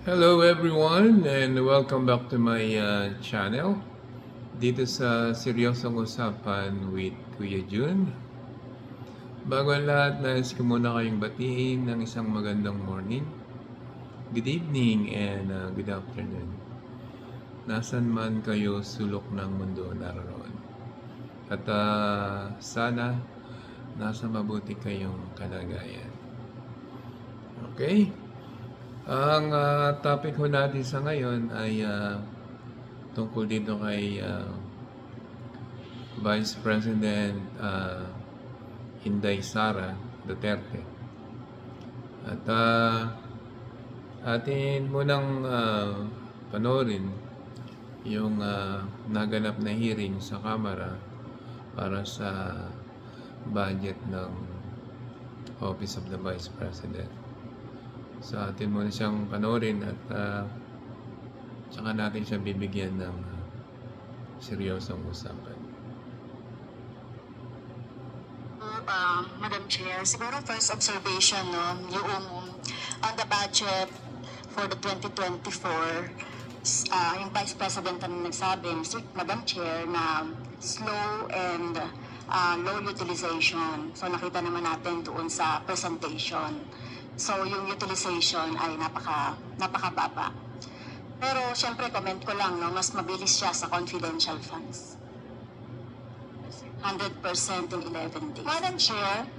Hello everyone and welcome back to my channel. Dito sa Seryosong Usapan with Kuya Jun. Bago ang lahat, nais ko muna kayong batiin ng isang magandang morning, good evening, and good afternoon. Nasaan man kayo sulok ng mundo naroon. At sana nasa mabuti kayong kalagayan. Okay? Ang topic ko natin sa ngayon ay tungkol dito kay Vice President Inday Sara Duterte. At atin munang panoorin yung naganap na hearing sa Kamara para sa budget ng Office of the Vice President. So atin muna siyang panoorin at saka natin siya bibigyan ng seryosong usapan. Madam Chair, siguro first observation, no, yung on the budget for the 2024, yung Vice President na nagsabi, Madam Chair, na slow and low utilization. So nakita naman natin doon sa presentation. So yung utilization ay napakababa. Pero syempre comment ko lang, no, mas mabilis siya sa confidential funds. 100% in 11 days. Madam Chair,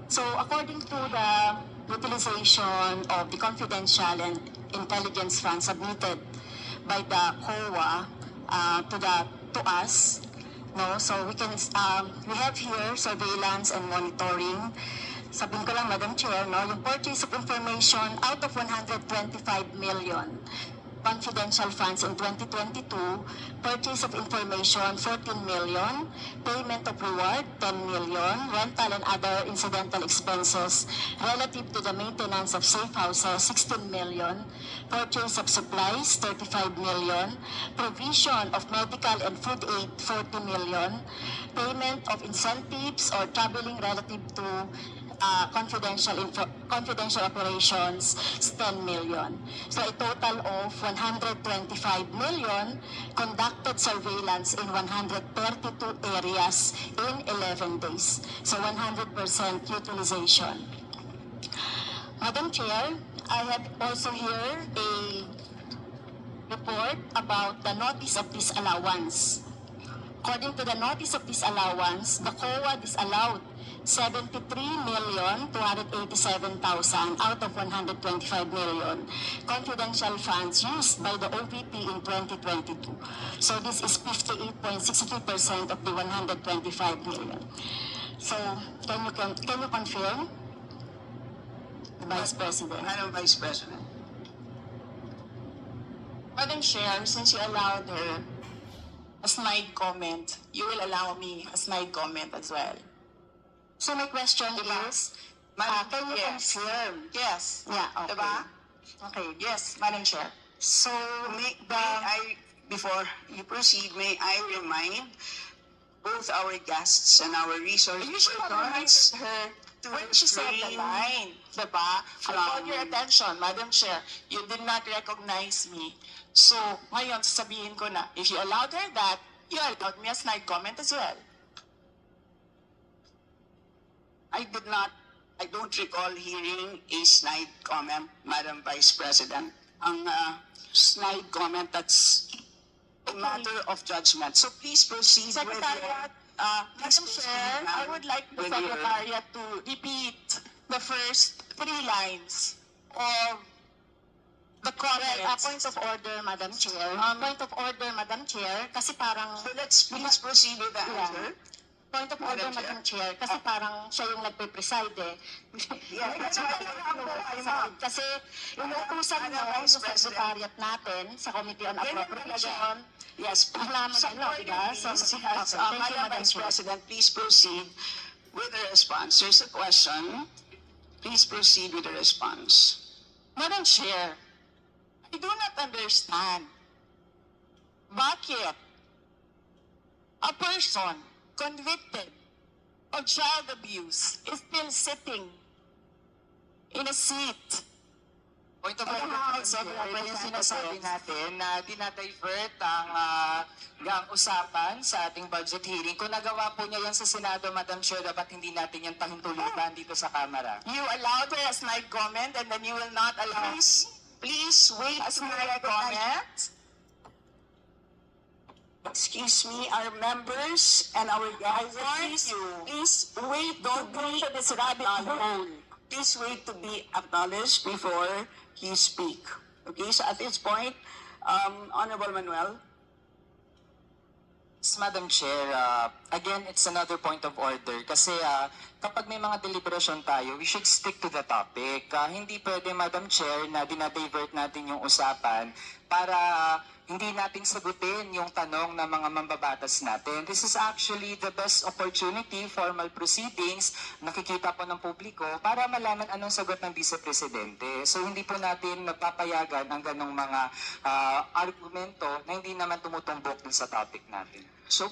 so according to the utilization of the confidential and intelligence funds submitted by the COA to us, no, so we have here surveillance and monitoring. Sabihin ko lang, Madam Chair, no, yung purchase of information out of 125 million confidential funds in 2022, purchase of information 14 million, payment of reward 10 million, rental and other incidental expenses relative to the maintenance of safe houses 16 million, purchase of supplies 35 million, provision of medical and food aid 40 million, payment of incentives or traveling relative to confidential operations is 10 million. So a total of 125 million conducted surveillance in 132 areas in 11 days. So 100% utilization. Madam Chair, I have also here a report about the notice of disallowance. According to the notice of disallowance, the COA disallowed 73,287,000 out of 125 million confidential funds used by the OVP in 2022. So this is 58.63% of the 125 million. So can you confirm, the Vice President? Madam Vice President. Madam Chair, since you allowed her a snide comment, you will allow me a snide comment as well. So my question is, can you confirm? Yes. Yeah, okay. Diba? Okay. Yes, Madam Chair. So, Before you proceed, may I remind both our guests and our resource you should have persons reminded her to when she said the refrain line, diba? I called from- your attention, Madam Chair. You did not recognize me. So, ngayon, sasabihin ko na, if you allowed her that, you allowed me a snide comment as well. I don't recall hearing a snide comment, Madam Vice President. Ang snide comment, that's a matter of judgment. So please proceed Secretariat, Madam Chair, I would like the Secretariat to repeat the first 3 lines of the comments. Point of order, Madam Chair. Point of order, Madam Chair, kasi parang... So let's please proceed with the answer. Point of order, Madam Chair, kasi parang siya yung nagpe-preside eh. Kasi inuutusan mo yung secretariat natin sa Committee on Appropriation. Yes, Alam mo din, no, diba? So, thank you, Madam Madam Vice Chair. President, please proceed with the response. There's a question. Please proceed with the response. Madam Chair, I do not understand bakit a person convicted of child abuse is still sitting in a seat. Point of Okay, order, House of Chair, yung sinasabi Representatives. natin na dinadivert ang usapan sa ating budget hearing. Kung nagawa po niya yan sa Senado, Madam Chair, dapat hindi natin yan pahintulutan dito sa Kamara. You allowed her a snide comment and then you will not allow. Please wait As to my my comment. Excuse me, our members and our guests, please wait to be acknowledged. Please wait to be acknowledged before you speak. Okay, so at this point, Honorable Manuel. Yes, Madam Chair, again, it's another point of order kasi kapag may mga deliberation tayo, we should stick to the topic. Hindi pwede, Madam Chair, na dinadivert natin yung usapan para hindi natin sagutin yung tanong ng mga mambabatas natin. This is actually the best opportunity, formal proceedings, nakikita po ng publiko para malaman anong sagot ng Vice Presidente. So hindi po natin napapayagan ang ganong mga argumento na hindi naman tumutumbok dun sa topic natin. So,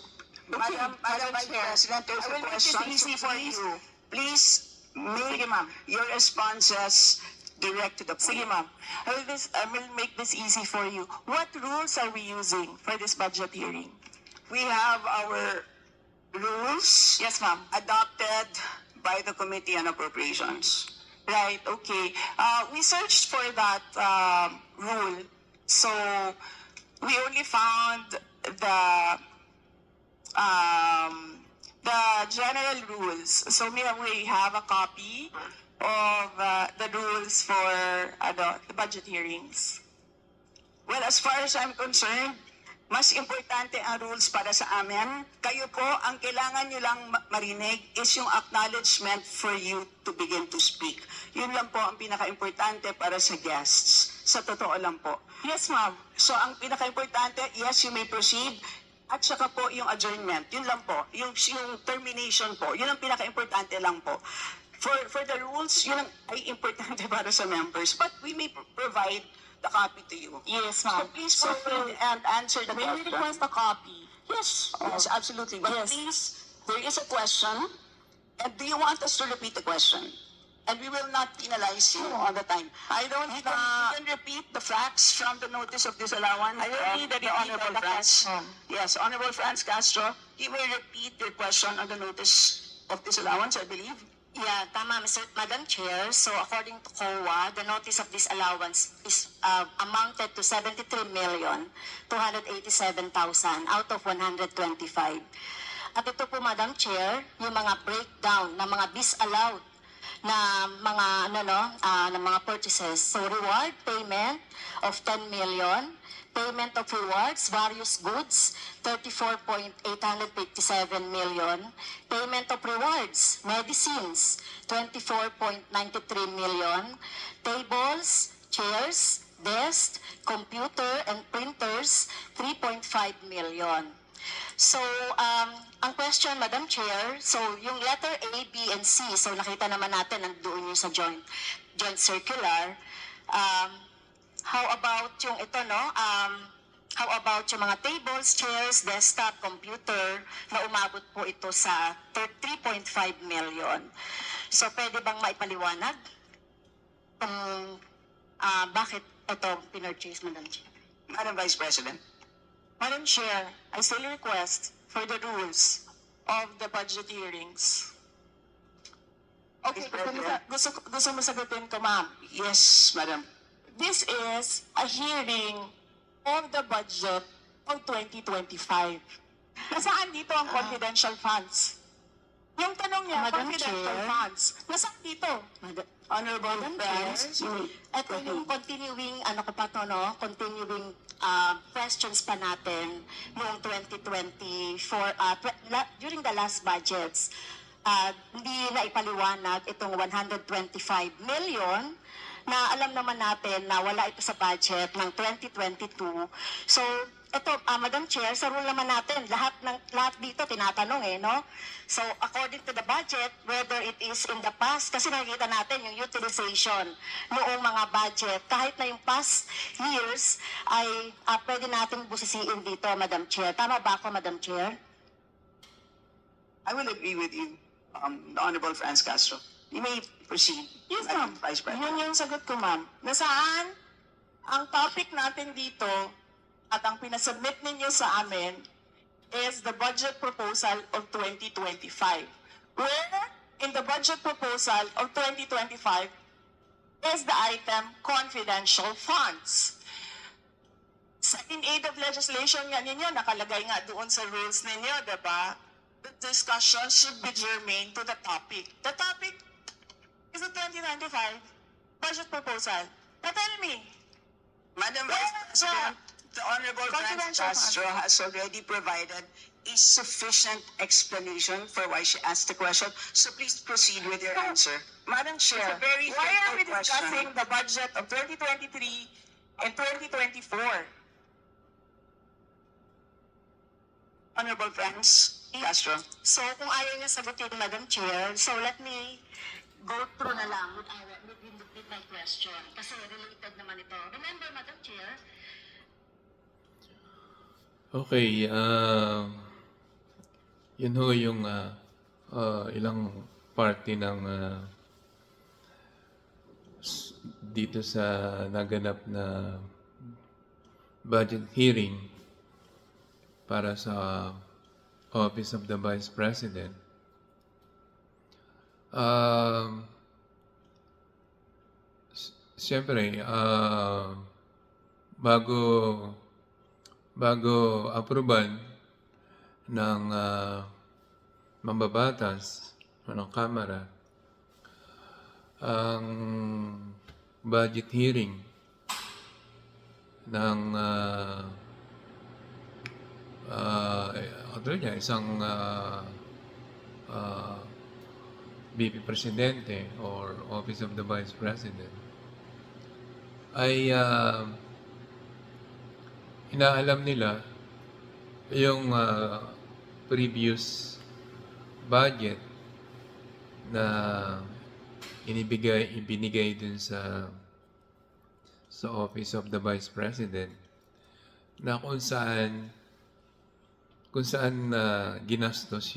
Madam Vice President, there's a question. Easy for you. Please make your responses direct to the point. Sige, ma'am. I will make this easy for you. What rules are we using for this budget hearing? We have our rules Yes, ma'am. adopted by the Committee on Appropriations. Right, okay. We searched for that rule. So, we only found the general rules. So, we have a copy of the rules for the budget hearings. Well, as far as I'm concerned, mas importante ang rules para sa amin. Kayo po, ang kailangan nyo lang marinig is yung acknowledgement for you to begin to speak. Yun lang po ang pinaka-importante para sa guests. Sa totoo lang po. Yes, ma'am. So, ang pinaka-importante, yes, you may proceed. At saka po yung adjournment. Yun lang po. Yung termination po. Yun ang pinaka-importante lang po. For the rules, yun ang ay importante para sa members. But we may provide the copy to you. Yes, So ma'am. please proceed and answer the May we question. request a copy? Yes, yes, absolutely. But Yes. please, there is a question. And do you want us to repeat the question? And we will not penalize you all the time. I don't, You can repeat the facts from the notice of disallowance. I will read the Honorable repeat of the Franz. question. Yes, Honorable Franz Castro. He will repeat your question on the notice of disallowance, I believe. Yeah, tama, Madam Chair. So according to COA, the notice of disallowance is amounted to 73,287,000 out of 125. At ito po, Madam Chair, yung mga breakdown ng mga disallowed na mga ng mga purchases. So reward payment of 10 million, payment of rewards, various goods, 34.857 million, payment of rewards, medicines, 24.93 million, tables, chairs, desks, computer and printers, 3.5 million. So, ang question, Madam Chair, so yung letter A, B, and C, so nakita naman natin nandoon yung sa joint circular. How about yung ito, no? How about yung mga tables, chairs, desktop, computer, na umabot po ito sa 3.5 million. So, pwede bang maipaliwanag kung bakit ito pinurchase, Madam Chair? Madam Vice President. Madam Chair, I still request for the rules of the budget hearings. Okay, gusto mo sagutin ko, ma'am. Yes, Madam. This is a hearing of the budget of 2025. Nasaan dito ang confidential funds? Yung tanong niya, Madam confidential Chair. funds. Nasaan dito? Honorable Madam Franz. Chair, ito yung continuing, continuing questions pa natin noong 2024, during the last budgets. Hindi na ipaliwanag itong 125 million na alam naman natin na wala ito sa budget ng 2022. So, ito, Madam Chair, sa rule naman natin, lahat dito tinatanong no? So, according to the budget, whether it is in the past, kasi nakikita natin yung utilization noong mga budget, kahit na yung past years, ay pwede natin busisiin dito, Madam Chair. Tama ba ako, Madam Chair? I will agree with you, the Honorable Franz Castro. You may proceed. Yes, Madam ma'am. Vice President. Yun yung sagot ko, ma'am. Nasaan ang topic natin dito at ang pinasubmit ninyo sa amin is the budget proposal of 2025. Where in the budget proposal of 2025 is the item confidential funds. In aid of legislation nga ninyo, nakalagay nga doon sa rules ninyo, diba? The discussion should be germane to the topic. The topic is the 2025 budget proposal. Now tell me, Madam Where Vice President, the Honorable Franz Confidential Castro has already provided a sufficient explanation for why she asked the question. So please proceed with your answer. Madam Chair, It's a very why are we simple question. discussing the budget of 2023 and 2024? Honorable Franz Castro. So kung ayaw niya sagutin, Madam Chair, so let me go through na lang with my question. Kasi related naman ito. Remember, Madam Chair, Okay, yun ho yung ilang party ng dito sa naganap na budget hearing para sa Office of the Vice President. Siyempre, bago aproban ng mambabatas o ng Kamara ang budget hearing ng isang VP Presidente or Office of the Vice President ay inaalam nila yung previous budget na ibinigay dun sa Office of the Vice President na kung saan ginastos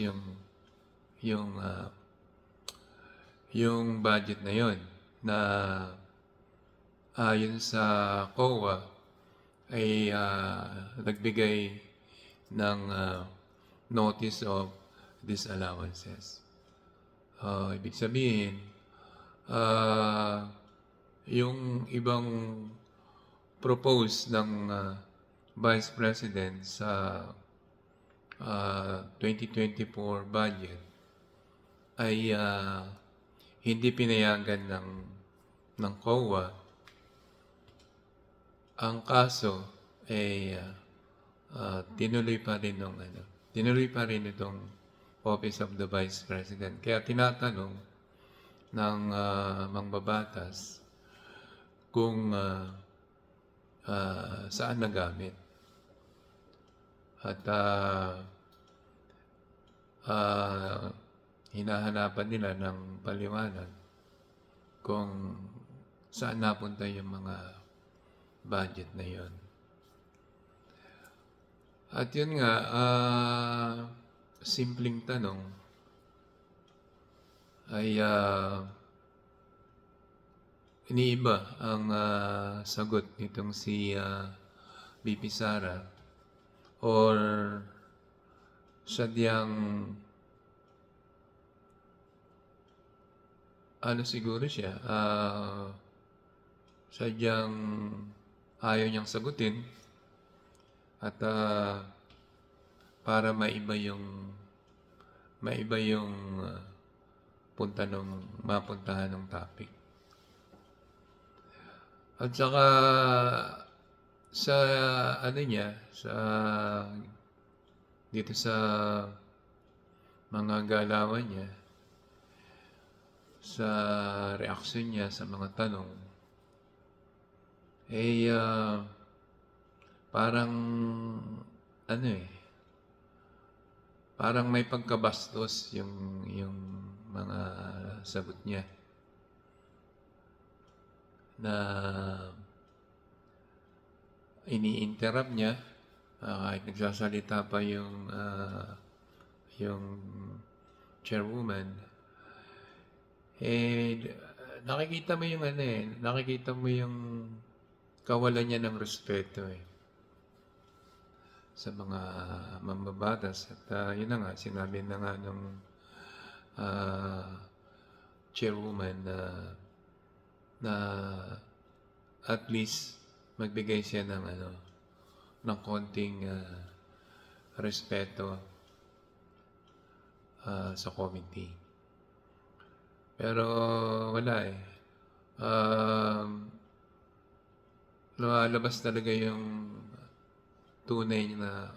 yung budget na yon na ayon sa COA ay nagbigay ng notice of disallowances. Ibig sabihin, yung ibang propose ng Vice President sa 2024 budget ay hindi pinayagan ng COA. Ang kaso ay tinuloy pa rin itong Office of the Vice President. Kaya tinatanong ng mangbabatas kung saan nagamit. At hinahanapan nila ng paliwanag kung saan napunta yung mga budget na yon. At yun nga, simpleng tanong ay iniiba ang sagot nitong si VP Sara or sadyang siguro siya sadyang ayaw niyang sagutin at para maiba yung mapuntahan ng topic. At saka sa dito sa mga galawan niya, sa reaksyon niya sa mga tanong, parang parang may pagkabastos yung mga sagot niya na ini-interrupt niya kahit nagsasalita pa yung chairwoman, nakikita mo yung ano nakikita mo yung kawalan niya ng respeto sa mga mambabatas. At yun na nga, sinabi na nga nung chairwoman na at least magbigay siya ng ng konting respeto sa committee. Pero wala lumalabas talaga yung tunay na,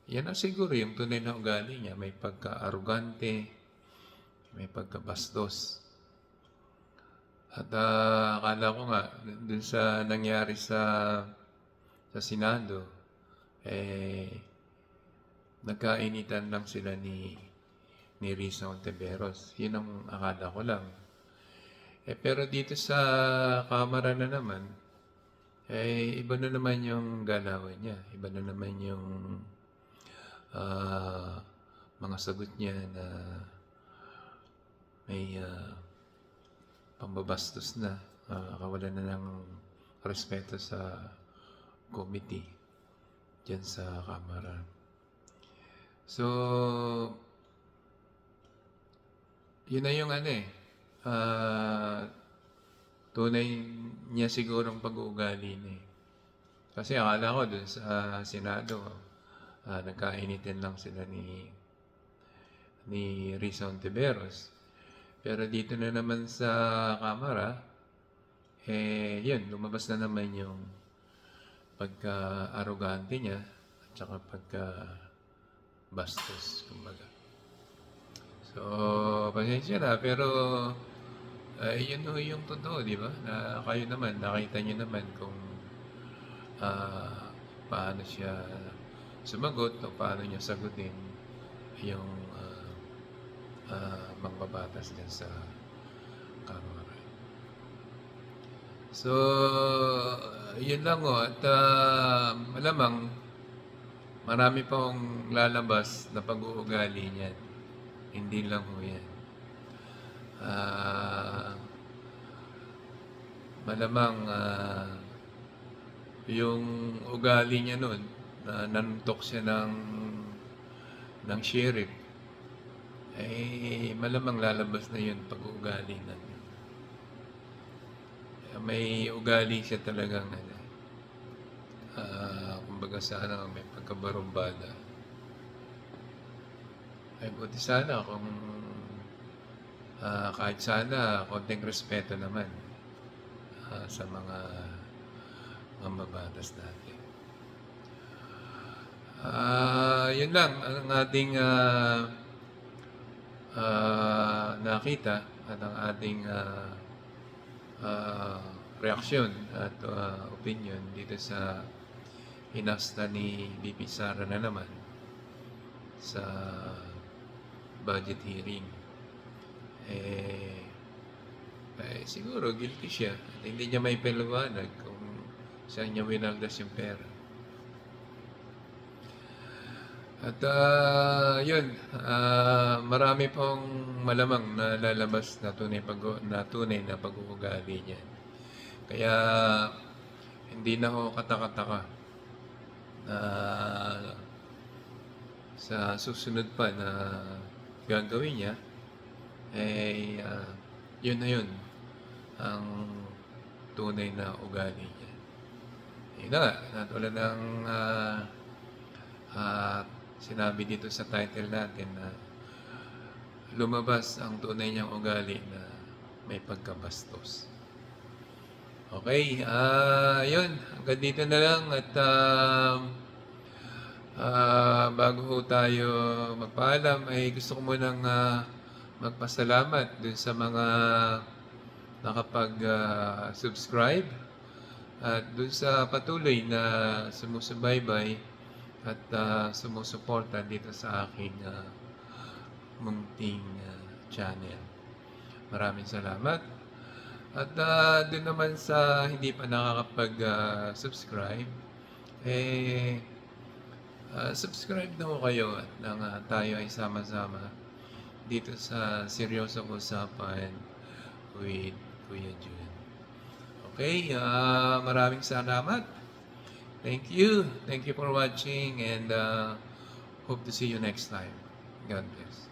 yan na siguro yung tunay na ugali niya. May pagka-arugante, may pagka-bastos. At akala ko nga, dun sa nangyari sa Senado, nagkainitan lang sila ni Risa Ontiveros. Yun ang akala ko lang. Pero dito sa Kamara na naman, iba na naman yung galawan niya. Iba na naman yung mga sagot niya na may pambabastos na, kawalan na ng respeto sa committee dyan sa Kamara. So, yun na yung tunay niya sigurong pag-uugali niya. Kasi akala ko dun sa Senado, nagkainitin lang sila ni Risa Ontiveros. Pero dito na naman sa Kamara, yun, lumabas na naman yung pagka-arrogante niya at saka pagka-bastos, kumbaga. So, pasensya na, pero yun yung totoo, di ba? Na kayo naman, nakita niyo naman kung paano siya sumagot o paano niya sagutin yung mangbabatas din sa Kamara. So, yun lang at malamang marami pang lalabas na pag-uugali niyan. Hindi lang ho yan. Malamang yung ugali niya nun, na nanuntok siya ng sheriff, malamang lalabas na yun pag-uugali na. May ugali siya talagang kumbaga sana may pagkabarumbada. Buti sana kung kahit sana konting respeto naman sa mga mambabatas natin. Yun lang ang ating nakita at ang ating reaksyon at opinion dito sa hinasta ni VP Sara na naman sa budget hearing. Siguro guilty siya at hindi niya may paliwanag kung saan niya winaldas yung pera. At yun, marami pong malamang na lalabas na tunay na pag-uugali niya. Kaya hindi na ako kataka-taka na sa susunod pa na gagawin niya, yun na yun ang tunay na ugali niya. Yun na nga, natulad ng sinabi dito sa title natin na lumabas ang tunay niyang ugali na may pagkabastos. Okay, yun. Hanggang dito na lang at bago ho tayo magpaalam ay gusto ko munang magpasalamat dun sa mga nakapag-subscribe at dun sa patuloy na sumusubaybay at sumusuporta dito sa aking munting channel. Maraming salamat. At doon naman sa hindi pa nakakapag-subscribe, subscribe na ho kayo at tayo ay sama-sama dito sa Seryosong Usapan with Kuya Jun. Okay, maraming salamat. Thank you. Thank you for watching and hope to see you next time. God bless.